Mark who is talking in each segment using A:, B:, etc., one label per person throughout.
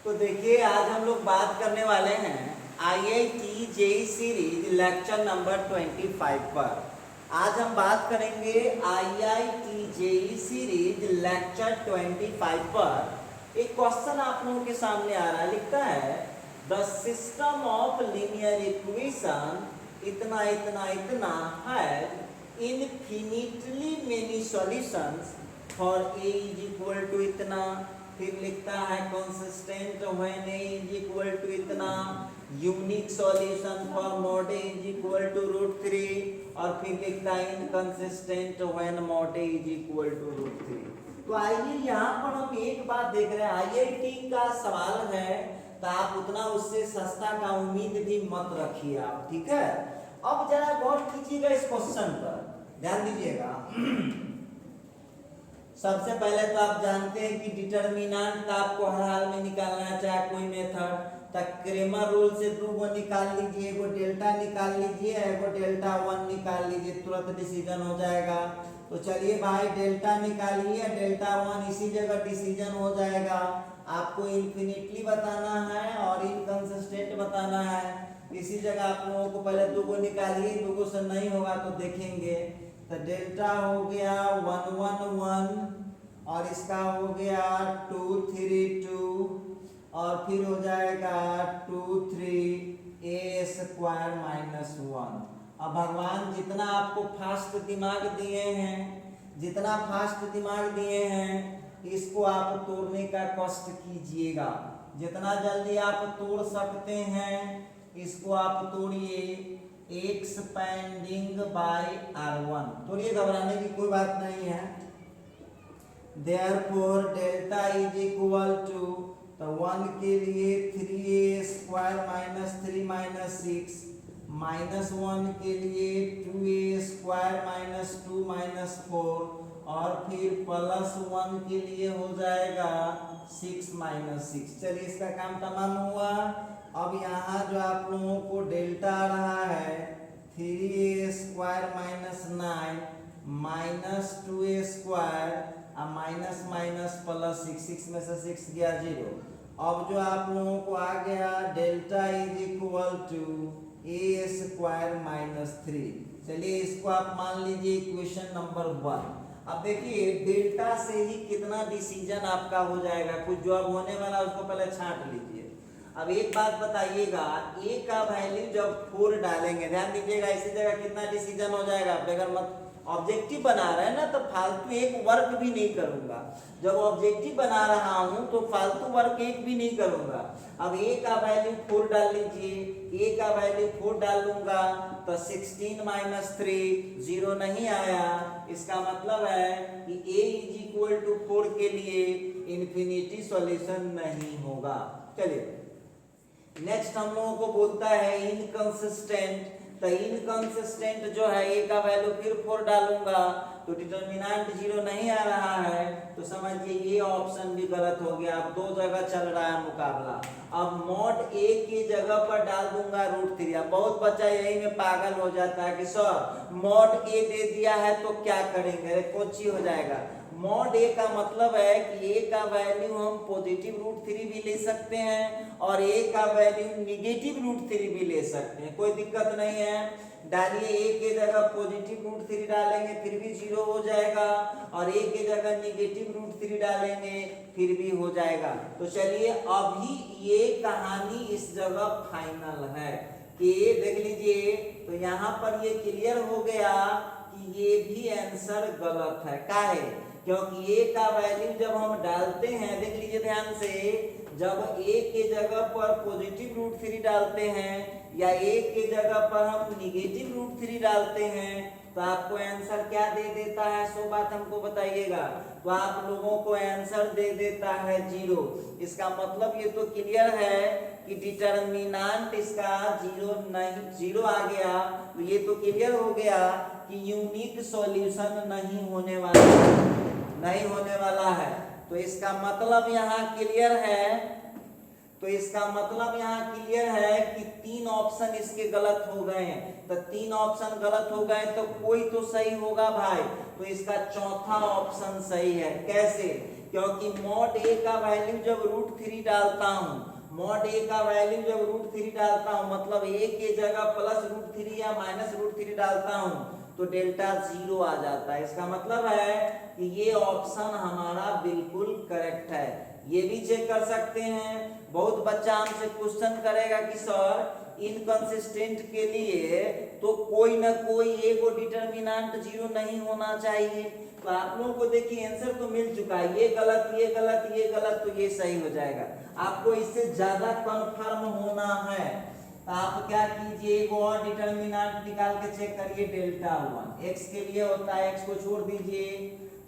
A: तो देखिए आज हम लोग बात करने वाले हैं IIT JEE series lecture number 25 पर। आज हम बात करेंगे IIT जेईई सीरीज लेक्चर 25 पर। एक क्वेश्चन आप लोगों के सामने आ रहा है, लिखता है the system of linear equation इतना इतना इतना has infinitely many solutions for a is equal to इतना। फिर लिखता है consistent when a is equal to इतना, unique solution for mod a is equal to √3, और फिर लिखता है inconsistent when mod a is equal to √3। तो आइए यहाँ पर हम एक बात देख रहे हैं, IIT का सवाल है तो आप उतना उससे सस्ता का उम्मीद भी मत रखिए आप, ठीक है। अब जरा गौर कीजिएगा इस क्वेश्चन पर, ध्यान दीजिएगा। सबसे पहले तो आप जानते हैं कि डिटरमिनेंट आपको हर हाल में निकालना है, चाहे कोई मेथड तक क्रेमर रूल से 2 को निकाल लीजिए, एगो डेल्टा निकाल लीजिए, एगो डेल्टा 1 निकाल लीजिए, तुरंत डिसीजन हो जाएगा। तो चलिए भाई डेल्टा निकालिए, डेल्टा 1 इसी जगह डिसीजन हो जाएगा। आपको इन्फिनिटली बताना है और इनकंसिस्टेंट बताना है, इसी जगह आप लोगों को पहले 2 को निकालिए, 2 से नहीं होगा तो देखेंगे। तो डेल्टा हो गया 1 1 1 और इसका हो गया 2 3 2 और फिर हो जाएगा 2 3 a स्क्वायर माइनस 1। अब भगवान जितना आपको फास्ट दिमाग दिए हैं, जितना फास्ट दिमाग दिए हैं, इसको आप तोड़ने का कष्ट कीजिएगा। जितना जल्दी आप तोड़ सकते हैं इसको आप तोड़िए। एक्सपेंडिंग बाय R1, तोड़िए, घबराने की कोई बात नहीं है। Therefore delta is equal to, तो 1 के लिए 3a square minus 3 minus 6, minus 1 के लिए 2a स्क्वायर माइनस 2 माइनस 4, और फिर प्लस 1 के लिए हो जाएगा 6 माइनस 6। चलिए इसका काम तमाम हुआ। अब यहाँ जो आप लोगों को डेल्टा आ रहा है 3a square minus 9 minus 2a square और माइनस माइनस प्लस 6 में से 6 गया 0। अब जो आप लोगों को आ गया delta is equal to a square minus 3। चलिए इसको आप मान लीजिए इक्वेशन नंबर 1। अब देखिए डेल्टा से ही कितना डिसीजन आपका हो जाएगा, कुछ जो अब होने वाला उसको पहले छांट लीजिए। अब एक बात बताइएगा, a का वैल्यू जब 4 डालेंगे, ध्यान दीजिएगा, इसी जगह कितना डिसीजन हो जाएगा। अगर मत ऑब्जेक्टिव बना रहे हैं ना तो फालतू एक वर्क भी नहीं करूंगा। जब ऑब्जेक्टिव बना रहा हूं तो फालतू वर्क एक भी नहीं करूंगा। अब a का वैल्यू 4 डाल लीजिए, a का वैल्यू 4 डाल लूंगा तो 16 माइनस 3 0 नहीं आया। इसका मतलब है कि a इज इक्वल टू 4 के लिए इन्फिनिटी सॉल्यूशन नहीं होगा। चलिए नेक्स्ट हम लोगों को बोलता है इनकंसिस्टेंट। तो इनकंसिस्टेंट जो है a का वैल्यू फिर 4 डालूंगा तो डिटरमिनेंट 0 नहीं आ रहा है, तो समझिए ये ऑप्शन भी गलत हो गया। अब 2 जगह चल रहा है मुकाबला। अब मॉड a की जगह पर डाल दूंगा √3। अब बहुत बच्चा यही में पागल हो जाता है कि सर मॉड a दे दिया है तो क्या करेंगे, अरे कोची हो जाएगा। मॉड a का मतलब है कि a का वैल्यू हम पॉजिटिव √3 भी ले सकते हैं और a का वैल्यू निगेटिव √3 भी ले सकते हैं, कोई दिक्कत नहीं है। डालिए a के जगह पॉजिटिव √3 डालेंगे फिर भी 0 हो जाएगा, और a के जगह निगेटिव √3 डालेंगे फिर भी हो जाएगा। तो चलिए अभी ये कहानी इस जगह फाइनल है कि देख लीजिए, तो यहाँ पर ये क्लियर हो गया कि ये भी आंसर गलत है। काहे? क्योंकि a का वैल्यू जब हम डालते हैं, देख लीजिए ध्यान से, जब a के जगह पर पॉजिटिव √3 डालते हैं या a के जगह पर हम निगेटिव √3 डालते हैं तो आपको आंसर क्या दे देता है, सो बात हमको बताइएगा। तो आप लोगों को आंसर दे देता है 0। इसका मतलब ये तो क्लियर है कि डिटरमिनेंट इसका 0 नहीं, 0 आ गया। तो ये तो क्लियर हो गया कि यूनिक सॉल्यूशन नहीं होने वाला है। तो इसका मतलब यहाँ क्लियर है, तो इसका मतलब यहाँ क्लियर है कि 3 ऑप्शन इसके गलत हो गए हैं। तो 3 ऑप्शन गलत हो गए तो कोई तो सही होगा भाई, तो इसका चौथा ऑप्शन सही है। कैसे? क्योंकि मॉड ए का वैल्यू जब √3 डालता हूँ, मॉड ए का वैल्यू जब √3 डालता हूँ मतलब ए के जगह +√3 या -√3 डालता हूँ तो डेल्टा 0 आ जाता है। इसका मतलब है कि ये ऑप्शन हमारा बिल्कुल करेक्ट है। ये भी चेक कर सकते हैं, बहुत बच्चा हमसे क्वेश्चन करेगा कि सर इनकंसिस्टेंट के लिए तो कोई ना कोई एक डिटरमिनेंट 0 नहीं होना चाहिए। तो आप लोगों को देखिए आंसर तो मिल चुका है, ये गलत ये गलत ये गलत, तो ये सही हो जाएगा। आपको इससे ज्यादा कंफर्म होना है तो आप क्या कीजिए, एक और डिटरमिनेंट निकाल के चेक करिए, डेल्टा 1 x के लिए होता है, x को छोड़ दीजिए,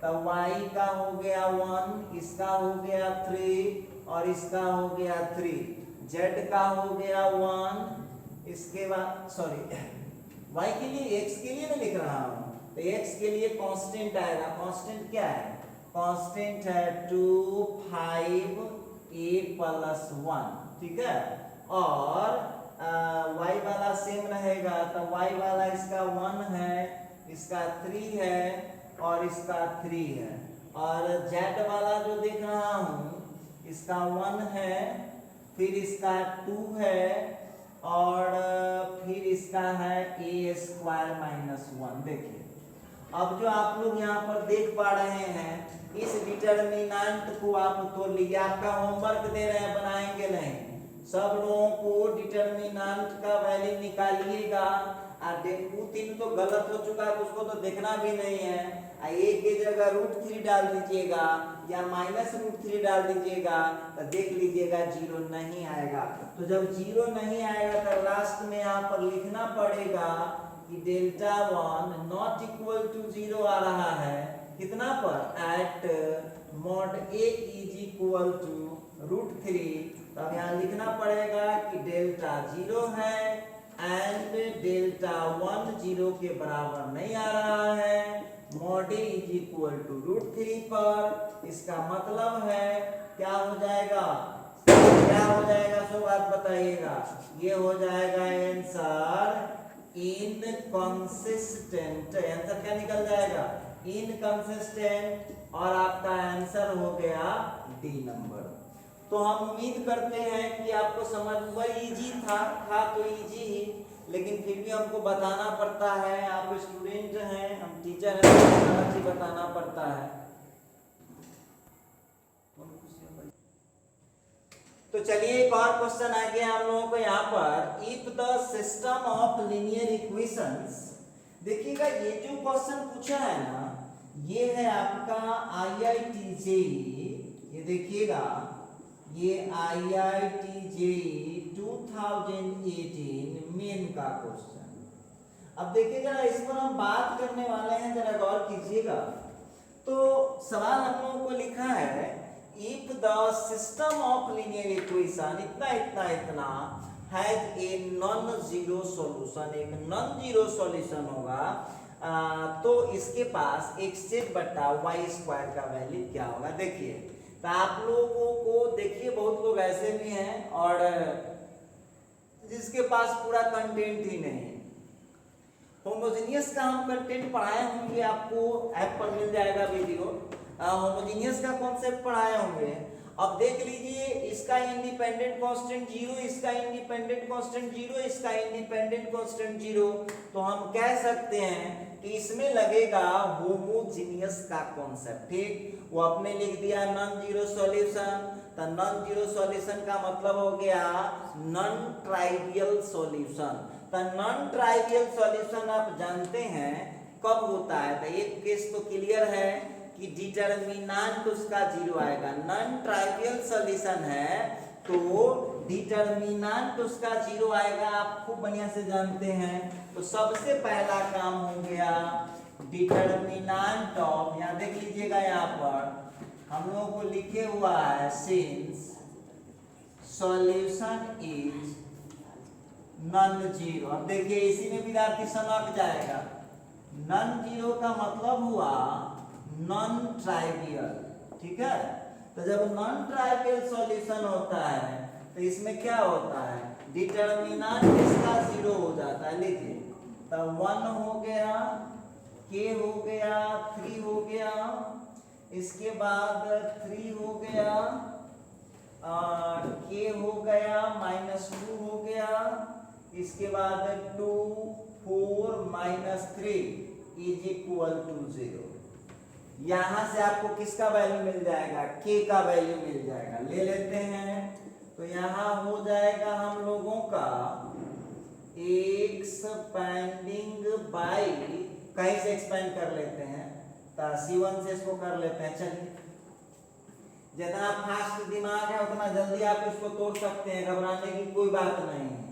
A: तब y का हो गया 1, इसका हो गया 3 और इसका हो गया 3, z का हो गया 1, इसके बाद सॉरी y के लिए, x के लिए मैं लिख रहा हूँ, तो x के लिए कांस्टेंट आएगा। कांस्टेंट क्या है? कांस्टेंट है 2 5 8 + 1, ठीक है। और y वाला सेम रहेगा, तो y वाला इसका 1 है, इसका 3 है और इसका 3 है, और z वाला जो देख रहा हूँ इसका 1 है, फिर इसका 2 है और फिर इसका है a² - 1। देखिए अब जो आप लोग यहाँ पर देख पा रहे हैं, इस डिटरमिनेंट को आप तो लिए, आपका होमवर्क दे रहे हैं, बनाएंगे नहीं, सब लोगों को डिटरमिनेंट का वैल्यू निकालिएगा। तीन तो गलत हो चुका है, उसको तो देखना भी नहीं है। a के जगह √3 डाल दीजिएगा या -√3 डाल दीजिएगा, तो देख लीजिएगा 0 नहीं आएगा। तो जब 0 नहीं आएगा तो लास्ट में यहाँ पर लिखना पड़ेगा कि डेल्टा 1 नॉट इक्वल टू 0 आ रहा है, कितना पर? At mod a is equal to √3। तब यहाँ लिखना पड़ेगा कि डेल्टा 0 है एंड डेल्टा 1 0 के बराबर नहीं आ रहा है, mod a is equal to √3 पर। इसका मतलब है क्या हो जाएगा, क्या हो जाएगा, सब बात बताइएगा। ये हो जाएगा आंसर इनकंसिस्टेंट। आंसर क्या निकल जाएगा? इनकंसिस्टेंट, और आपका आंसर हो गया डी नंबर। तो हम उम्मीद करते हैं कि आपको समझ वही इजी था तो इजी ही, लेकिन फिर भी हमको बताना पड़ता है, आप स्टूडेंट हैं, हम टीचर हैं, सारा चीज बताना पड़ता है। तो चलिए एक और क्वेश्चन आ गया हम लोगों को यहाँ पर, if the system of linear equations. देखिएगा ये जो क्वेश्चन पूछा है ना, ये है आपका IIT JEE, ये देखिएगा ये IIT JEE 2018 मेन का क्वेश्चन। अब देखिएगा इस पर हम बात करने वाले हैं, जरा गौर कीजिएगा। तो सवाल हम लोगों को लिखा है, if the system of linear equation इतना इतना इतना has a non zero solution, एक नॉन जीरो सॉल्यूशन होगा, तो इसके पास x/y² का वैल्यू क्या होगा। देखिए तो आप लोगों को देखिए बहुत लोग ऐसे भी हैं और जिसके पास पूरा कंटेंट ही नहीं है। होमोजेनियस का हम कंटेंट पढ़ाए होंगे, आपको ऐप पर मिल जाएगा वीडियो, होमोजेनियस का कॉन्सेप्ट पढ़ाए होंगे। अब देख लीजिए, इसका इंडिपेंडेंट कांस्टेंट 0, इसका इंडिपेंडेंट कांस्टेंट 0, इसका इंडिपेंडेंट कांस्टेंट 0, तो हम कह सकते हैं कि इसमें लगेगा होमोजेनियस का कॉन्सेप्ट। ठीक, वो आपने लिख दिया नॉन जीरो सॉल्यूशन, तो नॉन जीरो सॉल्यूशन का मतलब हो गया नॉन ट्राइवियल सॉल्यूशन। तो नॉन ट्राइवियल सॉल्यूशन आप जानते हैं कब होता है, तो एक केस तो क्लियर है कि डिटरमिनेंट उसका 0 आएगा। नॉन ट्राइवियल सॉल्यूशन है तो डिटरमिनेंट उसका 0 आएगा, आप खूब बढ़िया से जानते हैं। तो सबसे पहला काम हो गया डिटरमिनेंट ऑफ, यहाँ देख लीजिएगा, यहाँ पर हम लोगों को लिखे हुआ है since solution is non zero. अब देखिए इसी में विद्यार्थी सनक जाएगा, नॉन जीरो का मतलब हुआ नॉन ट्राइवियल। ठीक है, तो जब नॉन ट्राइवियल सॉल्यूशन होता है तो इसमें क्या होता है, डिटरमिनेंट इसका 0 हो जाता है। लीजिए तो 1 हो गया, k हो गया, 3 हो गया, इसके बाद 3 हो गया, k हो गया, -2 हो गया, इसके बाद 2 4 -3 इज इक्वल टू 0। यहां से आपको किसका वैल्यू मिल जाएगा? k का वैल्यू मिल जाएगा। ले लेते हैं, तो यहां हो जाएगा हम लोगों का एक्सपेंडिंग बाय, कहीं से एक्सपेंड कर लेते हैं, तो C1 से इसको कर लेते हैं। चलिए, जितना फास्ट दिमाग है उतना जल्दी आप इसको तोड़ सकते हैं, घबराने की कोई बात नहीं है।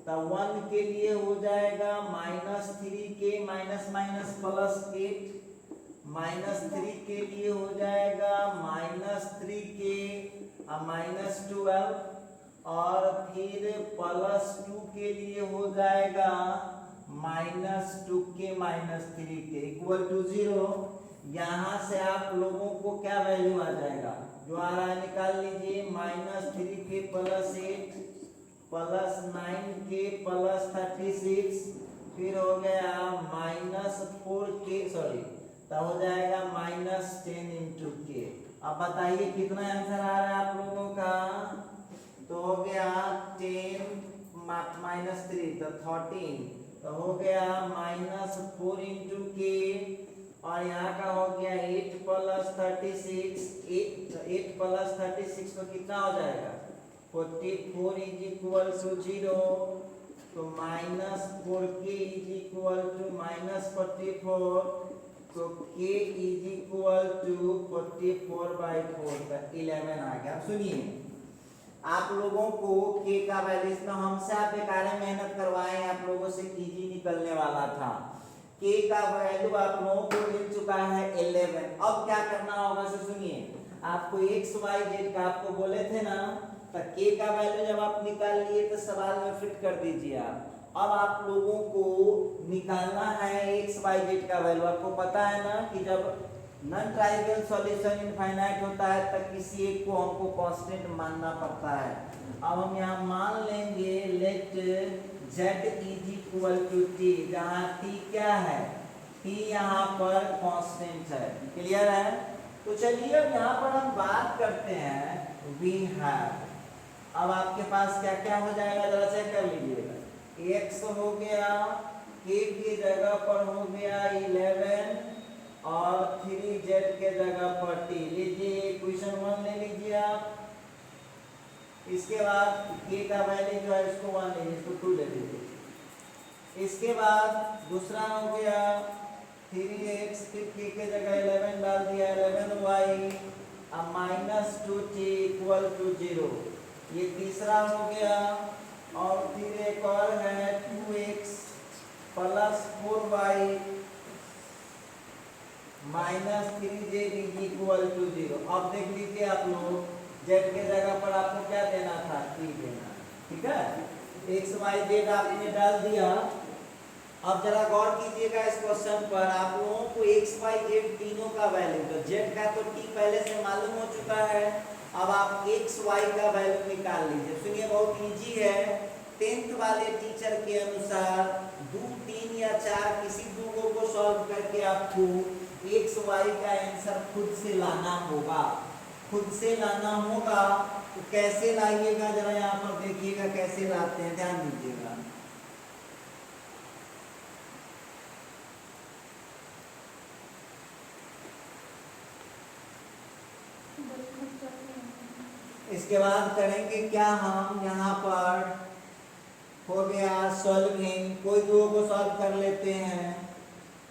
A: तो 1 के लिए हो जाएगा -3k -−+8, -3 के लिए हो जाएगा -3k -12, और फिर +2 के लिए हो जाएगा -2k -3k इक्वल टू 0। यहां से आप लोगों को क्या वैल्यू आ जाएगा? जो आ रहा है निकाल लीजिए, -3k +8 +9k +36, फिर हो गया -4k, सॉरी, तो हो जाएगा -10 × k। अब बताइए कितना आंसर आ रहा है आप लोगों का? तो हो गया 10 -3 तो 13, तो हो गया -4 × k, और यहाँ का हो गया 8 + 36, 8 + 36 तो कितना हो जाएगा? 44 इज इक्वल टू 0, तो -4k इज इक्वल टू -44, तो k इज इक्वल टू 44/4, तो 11 आ गया। सुनिए, आप लोगों को k का वैल्यू, इसमें हमसे आप बेकार मेहनत करवाएं, आप लोगों से इजी निकलने वाला था। k का वैल्यू आप लोगों को मिल चुका है 11। अब क्या करना होगा? से सुनिए, आपको x y z का आपको बोले थे ना, तो k का वैल्यू जब आप निकाल लिए तो सवाल में फिट कर दीजिए आप। अब आप लोगों को निकालना है x y z का वैल्यू। आपको पता है ना कि जब नॉन ट्राइवियल सॉल्यूशन इनफाइनाइट होता है तब किसी एक को हमको कांस्टेंट मानना पड़ता है। अब हम यहाँ मान लेंगे let z is equal to t, जहाँ t क्या है? t यहाँ पर कांस्टेंट है। क्लियर है? तो चलिए अब यहाँ पर हम बात करते हैं वी हैव। अब आपके पास क्या क्या हो जाएगा, जरा चेक कर लीजिएगा। x हो गया, k की जगह पर हो गया 11, और 3z के जगह पर t। लीजिए क्वेश्चन 1 ले लीजिए आप। इसके बाद k का वैल्यू जो है इसको 1 ले लीजिए, इसको 2 ले लीजिए। इसके बाद दूसरा हो गया 3x, फिर k के जगह 11 डाल दिया, 11y, अब -2t इक्वल टू 0। ये तीसरा हो गया, और फिर एक और है 2x + 4y -3z equal to 0। अब देख लीजिए आप लोग, z के जगह पर आपको क्या देना था? t देना। ठीक है, x y z आपने डाल दिया। अब जरा गौर कीजिएगा इस क्वेश्चन पर, आप लोगों को x y z तीनों का वैल्यू, तो z का तो t पहले से मालूम हो चुका है। अब आप x y का वैल्यू निकाल लीजिए। सुनिए, बहुत इजी है। 10th वाले टीचर के अनुसार 2, 3 या 4 किसी दो को सॉल्व करके आपको x y का आंसर खुद से लाना होगा। खुद से लाना होगा तो कैसे लाइएगा, जरा यहाँ पर देखिएगा कैसे लाते हैं, ध्यान दीजिएगा। इसके बाद करेंगे क्या, हम यहाँ पर हो गया सॉल्विंग, कोई दो को सॉल्व कर लेते हैं।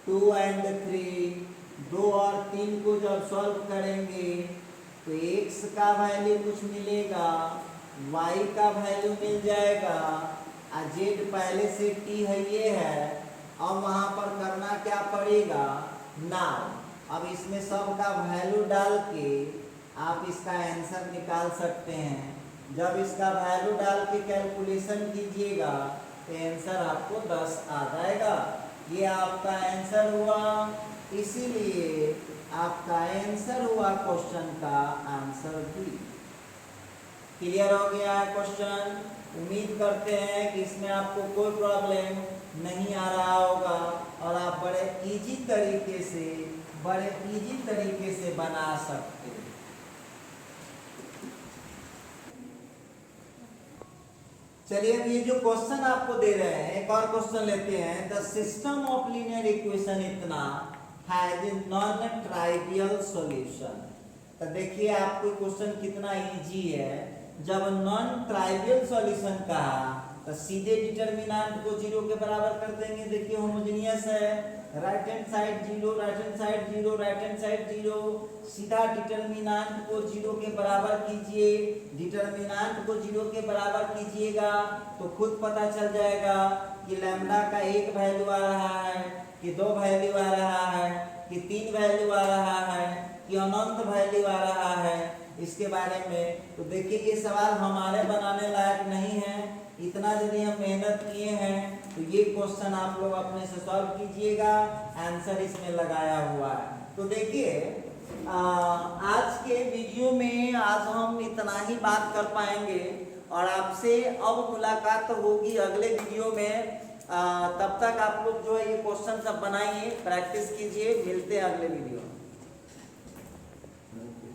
A: 2 और 3, 2 और 3 को जब सॉल्व करेंगे तो x का वैल्यू कुछ मिलेगा, y का वैल्यू मिल जाएगा, और z पहले से t है ये है। अब वहाँ पर करना क्या पड़ेगा? नाउ अब इसमें सब का वैल्यू डाल के आप इसका आंसर निकाल सकते हैं। जब इसका वैल्यू डाल के कैलकुलेशन कीजिएगा तो आंसर आपको 10 आ जाएगा। ये आपका आंसर हुआ, इसीलिए आपका आंसर हुआ क्वेश्चन का आंसर बी। क्लियर हो गया है क्वेश्चन? उम्मीद करते हैं कि इसमें आपको कोई प्रॉब्लम नहीं आ रहा होगा और आप बड़े इजी तरीके से बड़े इजी तरीके से बना सकते हैं। चलिए अब ये जो क्वेश्चन आपको दे रहे हैं, एक और क्वेश्चन लेते हैं। The system of linear equation इतना हैज नॉन ट्राइवियल सॉल्यूशन। तो देखिए आपको क्वेश्चन कितना इजी है। जब नॉन ट्राइवियल सॉल्यूशन कहा तो सीधे डिटरमिनेंट को जीरो के बराबर कर देंगे। देखिए होमोजेनियस है, right hand side zero, right hand side zero, right hand side zero. सीधा डिटरमिनेंट को जीरो के बराबर कीजिए। डिटरमिनेंट को जीरो के बराबर कीजिएगा तो खुद पता चल जाएगा कि लैम्डा का एक वैल्यू आ रहा है, कि दो वैल्यू आ रहा है, कि तीन वैल्यू आ रहा है, कि अनंत वैल्यू आ रहा है। इसके बारे में तो देखिए ये सवाल हमारे बनाने लायक नहीं है। इतना यदि हम मेहनत किए हैं तो ये क्वेश्चन आप लोग अपने से सॉल्व कीजिएगा। आंसर इसमें लगाया हुआ है। तो देखिए आज के वीडियो में आज हम इतना ही बात कर पाएंगे और आपसे अब मुलाकात होगी अगले वीडियो में। तब तक आप लोग जो है ये क्वेश्चन सब बनाइए, प्रैक्टिस कीजिए। मिलते हैं अगले वीडियो में।